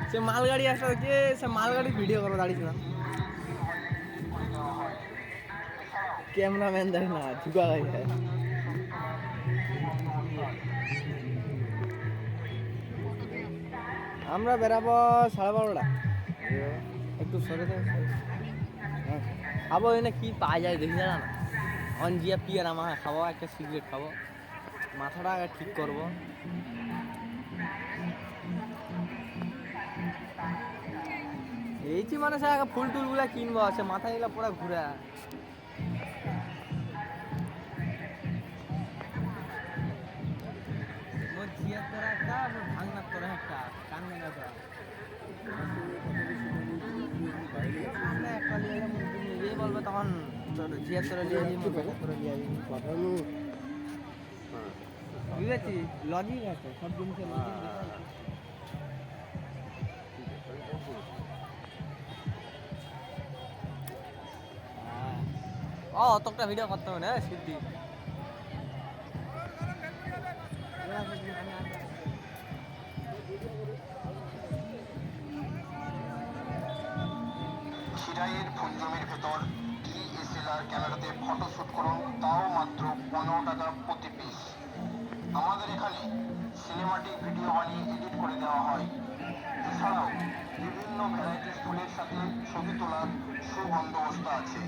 সে মালগাড়ি আসলে কে সে মালগাড়ি ভিডিও করো দাঁড়িয়েছিলাম ক্যামেরাম্যান দেখ না ঝুঁকা গাই আমরা বেরাবো 12:30 একটু সরে দেয় হ্যাঁ খাবো এনে কি পাওয়া যায় দেখি না অনজিয়া পিয়ার আমার খাবো একটা সিগারেট খাবো মাথাটা আগে ঠিক করবো এইছি মানে সে আগে ফুল টুলগুলা কিনবো সে মাথা এগুলা পুরো ঘুরে মোর জিয়ার তোরা একটা মোর ভাঙনার তোরা একটা কান ভাঙা তোরা আমরা একটা লিয়ে এলাম নিজেই বলবে তখন জিয়ার তোরা লিয়ে যাই মোর তোরা লিয়ে যাই পাঠানো বুঝেছি লজিক আছে সব জিনিসের লজিক ও অতটা ভিডিও করতে হবে না সিদ্ধি খিরাইয়ের ফুলজমির ভেতর ডিএসএলআর ক্যামেরাতে ফটোশ্যুট করুন, তাও মাত্র 15 টাকা প্রতি পিস। আমাদের এখানে সিনেমাটিক ভিডিও বানিয়ে এডিট করে দেওয়া হয়। এছাড়াও বিভিন্ন ভ্যারাইটিস ফুলের সাথে ছবি তোলার সুবন্দোবস্ত আছে।